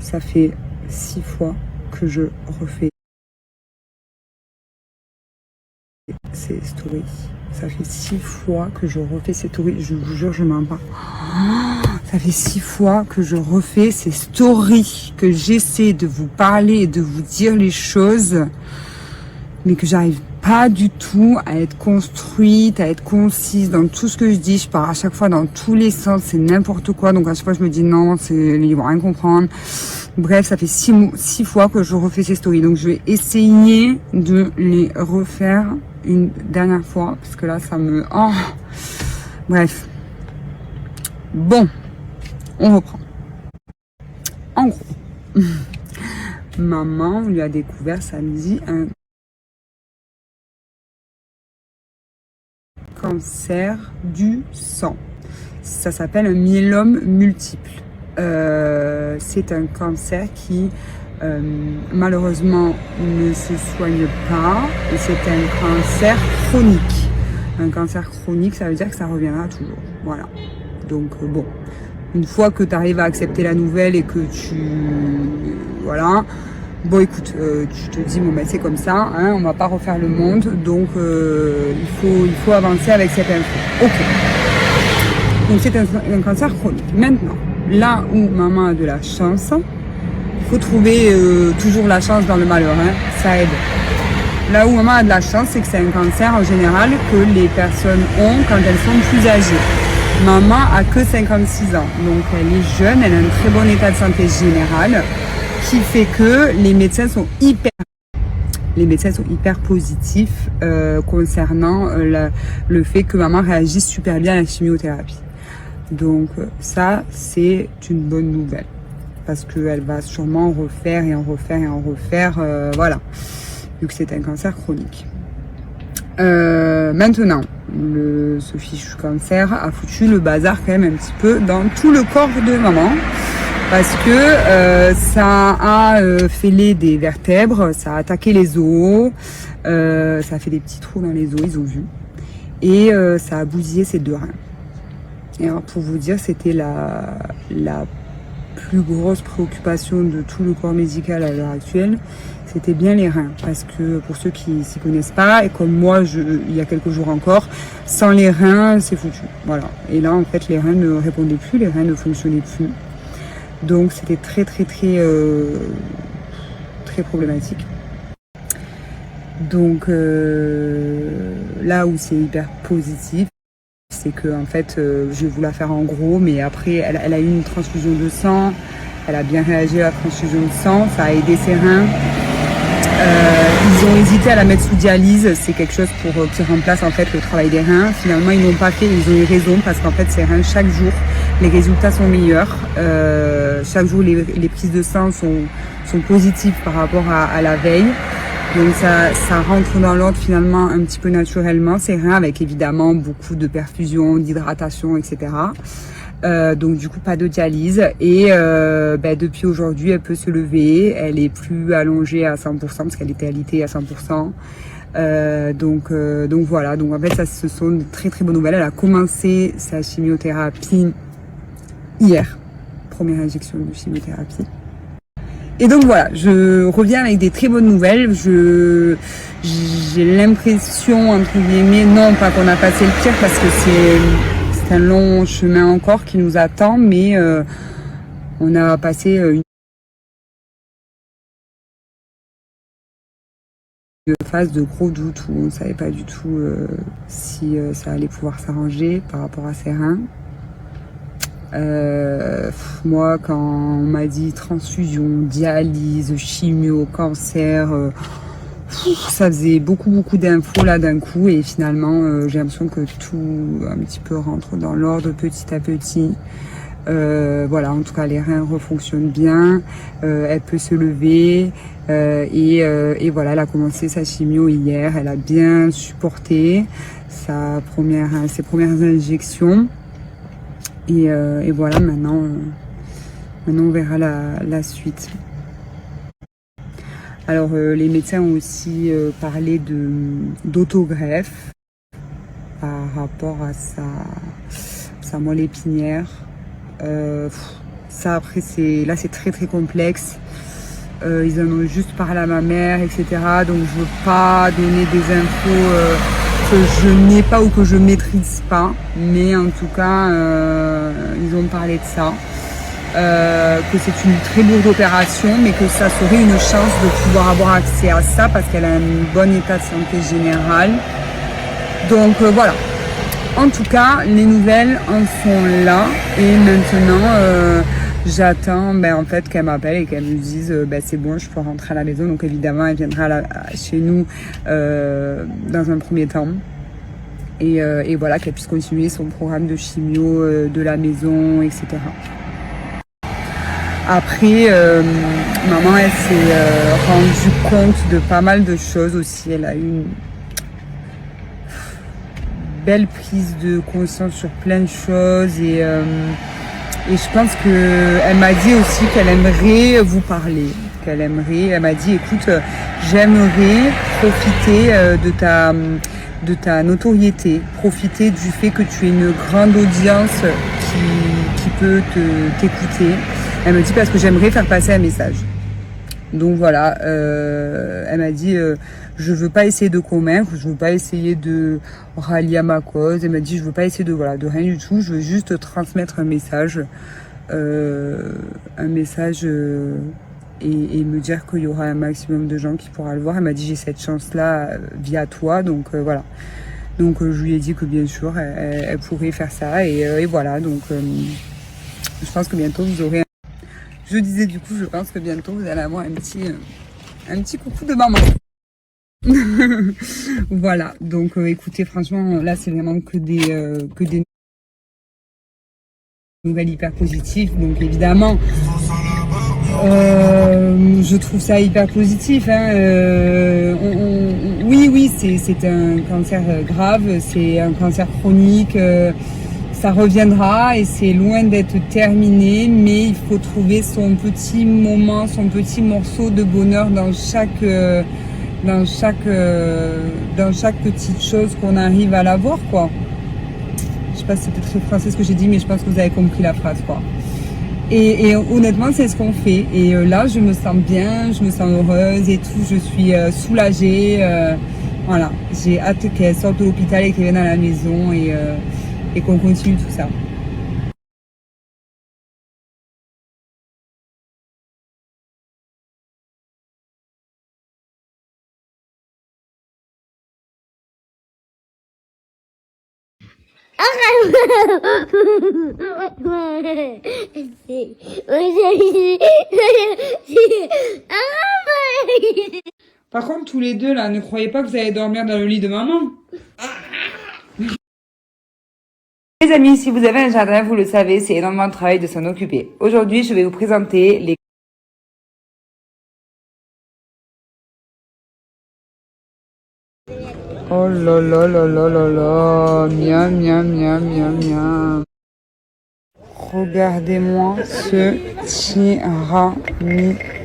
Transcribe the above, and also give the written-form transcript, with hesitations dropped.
ça fait 6 fois que je refais ces stories. Ça fait 6 fois que je refais ces stories. Je vous jure, je mens pas. Ça fait 6 fois que je refais ces stories, que j'essaie de vous parler et de vous dire les choses, mais que j'arrive pas du tout à être construite, à être concise dans tout ce que je dis. Je pars à chaque fois dans tous les sens, c'est n'importe quoi. Donc à chaque fois, je me dis non, ils vont rien comprendre. Bref, ça fait 6 fois que je refais ces stories. Donc je vais essayer de les refaire une dernière fois, parce que là, ça me... Oh. Bref. Bon, on reprend. En gros, maman lui a découvert samedi un cancer du sang. Ça s'appelle un myélome multiple. C'est un cancer qui malheureusement ne se soigne pas, et c'est un cancer chronique. Un cancer chronique, ça veut dire que ça reviendra toujours. Voilà. Donc bon, une fois que tu arrives à accepter la nouvelle et que tu... Voilà. Bon écoute, tu te dis, bon ben c'est comme ça, hein, on va pas refaire le monde, donc il faut avancer avec cette info. Ok. Donc c'est un cancer chronique. Maintenant, là où maman a de la chance, il faut trouver toujours la chance dans le malheur, hein, ça aide. Là où maman a de la chance, c'est que c'est un cancer en général que les personnes ont quand elles sont plus âgées. Maman a que 56 ans, donc elle est jeune, elle a un très bon état de santé général, qui fait que les médecins sont hyper positifs concernant le fait que maman réagisse super bien à la chimiothérapie. Donc ça, c'est une bonne nouvelle, parce qu'elle va sûrement en refaire et en refaire et en refaire, voilà, vu que c'est un cancer chronique. Maintenant, ce fichu cancer a foutu le bazar quand même un petit peu dans tout le corps de maman, parce que ça a fêlé des vertèbres, ça a attaqué les os, ça a fait des petits trous dans les os, ils ont vu, et ça a bousillé ses 2 reins. Et alors pour vous dire, c'était la plus grosse préoccupation de tout le corps médical à l'heure actuelle, c'était bien les reins. Parce que pour ceux qui s'y connaissent pas, et comme moi il y a quelques jours encore, sans les reins, c'est foutu. Voilà. Et là, en fait, les reins ne répondaient plus, les reins ne fonctionnaient plus. Donc c'était très problématique. Donc là où c'est hyper positif, c'est que en fait, je vais vous la faire en gros, mais après, elle a eu une transfusion de sang, elle a bien réagi à la transfusion de sang, ça a aidé ses reins. Ils ont hésité à la mettre sous dialyse, c'est quelque chose qui remplace en fait le travail des reins. Finalement, ils n'ont pas fait, ils ont eu raison, parce qu'en fait, ses reins, chaque jour, les résultats sont meilleurs. Chaque jour, les prises de sang sont positives par rapport à la veille. Donc ça rentre dans l'ordre finalement un petit peu naturellement, ses reins, avec évidemment beaucoup de perfusion, d'hydratation, etc. Donc du coup pas de dialyse, et depuis aujourd'hui elle peut se lever, elle est plus allongée à 100% parce qu'elle était alitée à 100%. Donc voilà, donc en fait ça, ce sont de très bonnes nouvelles. Elle a commencé sa chimiothérapie hier, première injection de chimiothérapie. Et donc voilà, je reviens avec des très bonnes nouvelles. J'ai l'impression, entre guillemets, non pas qu'on a passé le pire, parce que c'est un long chemin encore qui nous attend, mais on a passé une phase de gros doute où on ne savait pas du tout si ça allait pouvoir s'arranger par rapport à ses reins. Moi, quand on m'a dit transfusion, dialyse, chimio, cancer, ça faisait beaucoup d'infos là d'un coup, et finalement j'ai l'impression que tout un petit peu rentre dans l'ordre petit à petit. Voilà, en tout cas les reins refonctionnent bien, elle peut se lever, et voilà, elle a commencé sa chimio hier, elle a bien supporté ses premières injections. Et voilà, maintenant on verra la suite. Alors les médecins ont aussi parlé d'autogreffe par rapport à sa moelle épinière. Ça après c'est très très complexe. Ils en ont juste parlé à ma mère, etc. Donc je veux pas donner des infos que je n'ai pas ou que je maîtrise pas. Mais en tout cas, ils ont parlé de ça. Que c'est une très lourde opération, mais que ça serait une chance de pouvoir avoir accès à ça parce qu'elle a un bon état de santé général. Donc voilà. En tout cas, les nouvelles en sont là et maintenant j'attends en fait qu'elle m'appelle et qu'elle me dise c'est bon, je peux rentrer à la maison. Donc évidemment, elle viendra chez nous dans un premier temps. Et voilà, qu'elle puisse continuer son programme de chimio de la maison, etc. Après, maman, elle s'est rendue compte de pas mal de choses aussi. Elle a eu une belle prise de conscience sur plein de choses et je pense que elle m'a dit aussi qu'elle aimerait vous parler, elle m'a dit écoute, j'aimerais profiter de ta notoriété, profiter du fait que tu es une grande audience qui peut t'écouter. Elle me dit parce que j'aimerais faire passer un message. Donc voilà, elle m'a dit je veux pas essayer de convaincre, je veux pas essayer de rallier à ma cause. Elle m'a dit je veux pas essayer de rien du tout, je veux juste transmettre un message et me dire qu'il y aura un maximum de gens qui pourra le voir. Elle m'a dit j'ai cette chance là via toi, donc voilà. Donc je lui ai dit que bien sûr elle pourrait faire ça et voilà. Donc je pense que bientôt vous aurez. Je disais du coup, je pense que bientôt vous allez avoir un petit coucou de maman. Voilà, donc écoutez, franchement, là c'est vraiment que des nouvelles hyper positives. Donc évidemment, je trouve ça hyper positif. Oui, c'est un cancer grave, c'est un cancer chronique. Ça reviendra et c'est loin d'être terminé, mais il faut trouver son petit moment, son petit morceau de bonheur dans chaque petite chose qu'on arrive à l'avoir, quoi. Je sais pas si c'était très français ce que j'ai dit, mais je pense que vous avez compris la phrase, quoi. Et honnêtement, c'est ce qu'on fait. Et là, je me sens bien, je me sens heureuse et tout. Je suis soulagée. Voilà, j'ai hâte qu'elle sorte de l'hôpital et qu'elle vienne à la maison et qu'on continue tout ça. Par contre, tous les deux là, ne croyez pas que vous allez dormir dans le lit de maman. Les amis, si vous avez un jardin, vous le savez, c'est énormément de travail de s'en occuper. Aujourd'hui, je vais vous présenter les... Oh là là là là là là, miam miam miam miam miam. Regardez-moi ce tiramisu.